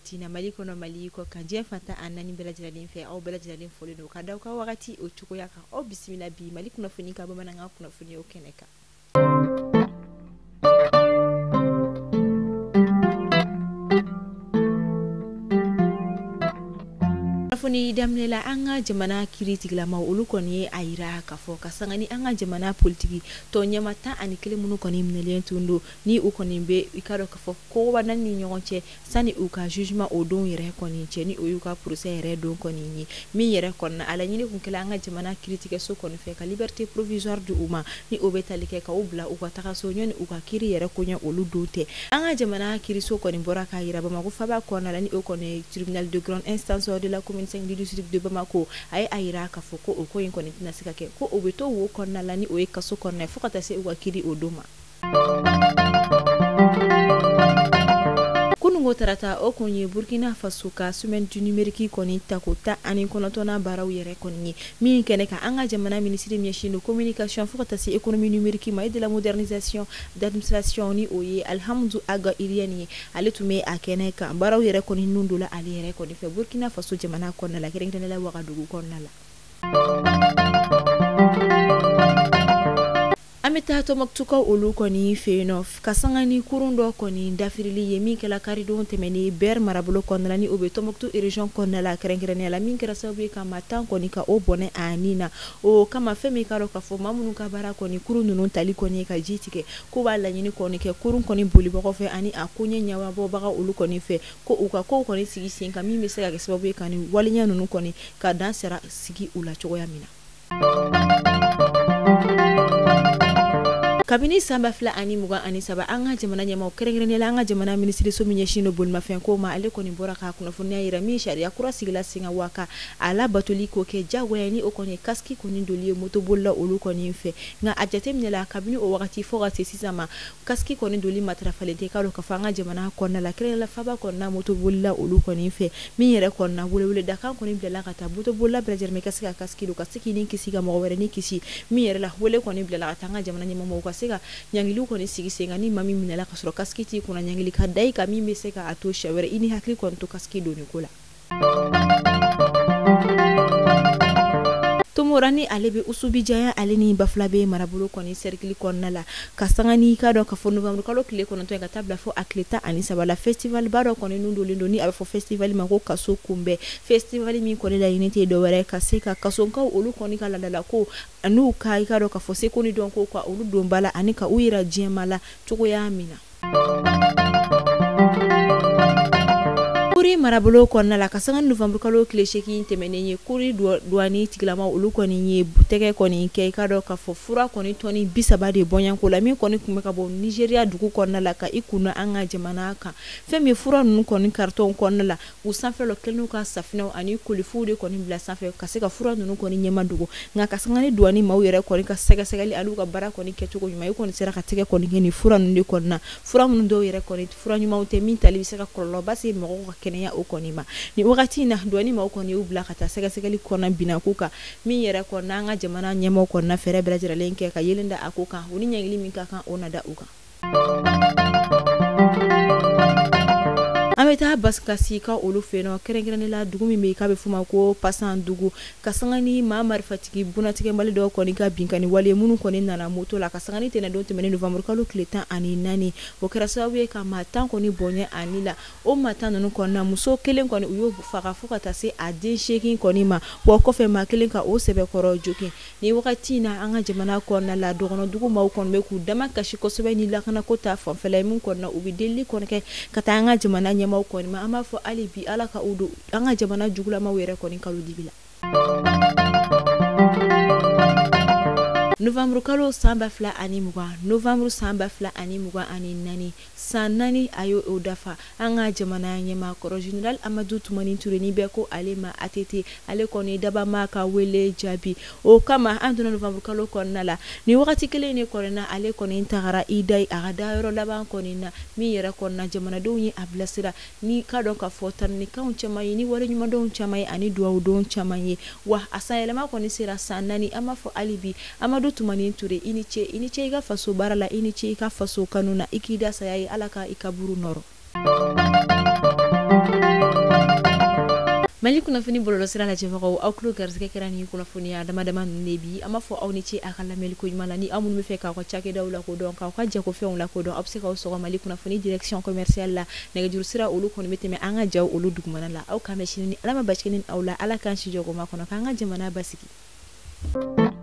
wagati na mali kono mali ko kan je fanta anani bela jalen fe aw bela jalen folo no ka daw ka wagati o chuko yaka o bismillah bi mali kuno funi ka bama nga kuno funi o keneka foni damlela anga jamana kiritigla ma ulu koni aira ka fo kasangani anga jamana politiki to nyamata ani kele munu koni mnelen tundu ni u koni be ikaro ka fo ko wanan ni nyonche sani u ka jugement o don yere koni che ni u ka procès yere don koni ni mi yere konna ala nyini kun kala anga jamana kiritike so koni fe ka liberté provisoire du uma ni o betalike ka ubla u ka taka so nyoni u ka kiri yere konya olu dote anga jamana kiri so koni bora ka yira ba ma ko faba konna la ni o koni tribunal de grande instance de la commune du district de Bamako ay ayira ka foko o ko yin ko nitina sikake ko o beto wo konna lani o e kaso konna fokata se wa kiri odoma kunungo tarata o konye Burkina Faso ka semaine du numérique koni takota ani konotona baraw yere konni min kene ka anga jamana ministre de communication fokata se économie numérique ma et de la modernisation d'administration ni oye alhamdu aga iriani ale tume akene ka baraw yere konni nundula ali yere konni fe Burkina Faso jamana konna la kerengene la wagadugu konna la ameta to maktuka olu koni fenof kasangani kurundo koni dafirili yemi kala karidon temeni ber marabulo konnani obe to maktu region konnala kerengrene la min kera sabu ka matan koni ka o bone anina o kama femi karo ka fo mamunu ka bara koni kurunu non tali koni ka jitike ko wala nyini koni ke kurun koni boli bako fe ani akunye nyawa bo baka olu koni fe ko uka ko koni sigi sinka mi mesega ke sabu ka ni walinya nunu koni ka dansera sigi ula chogo ya mina kabini samba fla ani muga ani saba anga jamana nyama kerengrene la anga jamana ministre so minyeshino bol mafen ko ma ale ko ni bora ka kuna funya ira mi sharia kura sigila singa waka ala batoli ko ke jagwani o koni kaski ko ni doliye moto bolla olu ko ni fe nga ajate mnyala kabini o wakati fo gati sisama kaski ko ni doli matra falente ka lo ka fanga jamana ko na la kerela faba ko na moto bolla olu ko ni fe mi yere ko na wule dakan ko ni blela kata moto bolla brajer me kaski do kaski ni kisiga mo were ni kisi mi yere la wule ko ni blela tanga jamana nyama mo sega nyangilu ko ni sigi senga ni mami minala kasro kaskiti kuna nyangili kadai ka mimi seka atosha were ini hakli ko to kaski do ni kula tomorani alebe usubi jaya aleni baflabe marabulo koni cercle konnala kasangani ka do ka fo novembre kalo kile kono to table fo akleta ani sabala festival baro koni nundo lindo ni aba fo festival mako kaso kumbe festival mi koni la unité do were kaseka kasonka olu koni kala dala ko anu kai ka do ka fo se koni don ko kwa olu do mbala ani ka uira jemala chuko ya mina kuri marabulo konna la kasanga novembre kalo kleshe ki temenenye kuri douani tiglama olu koni nye tege koni ke kado ka fofura koni toni bisaba de bonyan ko la mi koni kumeka bo Nigeria duku konna la ka ikuna anga jamana ka femi fura nu koni karton konna la usanfe lo kelnu ka safina ani kulifude koni bla sanfe kaseka fura nu koni nyema dugu nga kasanga ni douani mawere koni ka sega segali alu ka bara koni ketuko nyuma yiko sera ka tege koni ngeni fura nu konna fura mu ndo yere koni fura nyuma ute min tali biseka kollo basi mo ya ukonima ni wakati na douani ma ukoni ubla kata sega segali kona binakuka mi yere kona nga jamana nyemo kona fere brajira lenke ka yelinda akuka uni nyangili minka kan onada uka ameta baskasi ka olu feno kerengrene la dugu mi me ka be fuma ko pasan dugu kasangani ma marfatiki bunatike mbali do ko ni ka binkani wale munu ko ni nana moto la kasangani tena do temene novembre kalo kletan ani nani o kerasawe ka matan ko ni bonye anila o matan no ko na muso kelen ko ni uyo faka fuka tase adin shekin ko ni ma wo ko fe ma kelen ka o sebe koro joki ni wakati na anga jamana ko na la dogono dugu ma ko be ku dama kashi ko sebe ni la kana ko ta fon fele mun ko na ubi deli ko ke kata anga jamana ma ko ni ma ama fo alibi ala ka udu anga jamana jugula ma were ko ni kalu dibila novembre kalo samba fla ani muga novembre samba fla ani muga ani nani sanani ayo odafa anga jamana nyema koro general Amadou Toumani Touré ni beko alema atete ale koni daba maka wele jabi o kama anduna novembre kalo konnala ni wakati kele ni korena ale koni ntagara idai agada yoro laban koni na mi yera konna jamana do ni ablasira ni kadon ka fotan ni kaun chamayi ni wore nyuma don chamayi ani duwa don chamayi wa asayelema koni sira sanani ama fo alibi Amadou Toumani Touré iniche iga faso barala iniche iga faso kanuna ikida sayayi alaka ikaburu noro Mali kunnafoni bɔlɔlɔ sira lajɛbagaw aw tulo garisɛgɛ kɛra ni kunnafoniya dama-dama ninnu de bi an b'a fɔ aw ni ce a ka lamɛnli ko ɲuman na ni aw minnu bɛ fɛ k'aw ka cakɛdaw lakodɔn k'aw ka jagofɛnw lakodɔn aw bɛ se k'aw sɔgɔ Mali kunnafoni direction commerciale la nɛgɛjuru sira olu kɔni bɛ tɛmɛ an ka jaw olu dugumana la aw k'an bɛn sini ni Ala ma basi kɛ ni aw la Ala k'an si jɔ o ma kɔnɔ k'an ka jamana basigi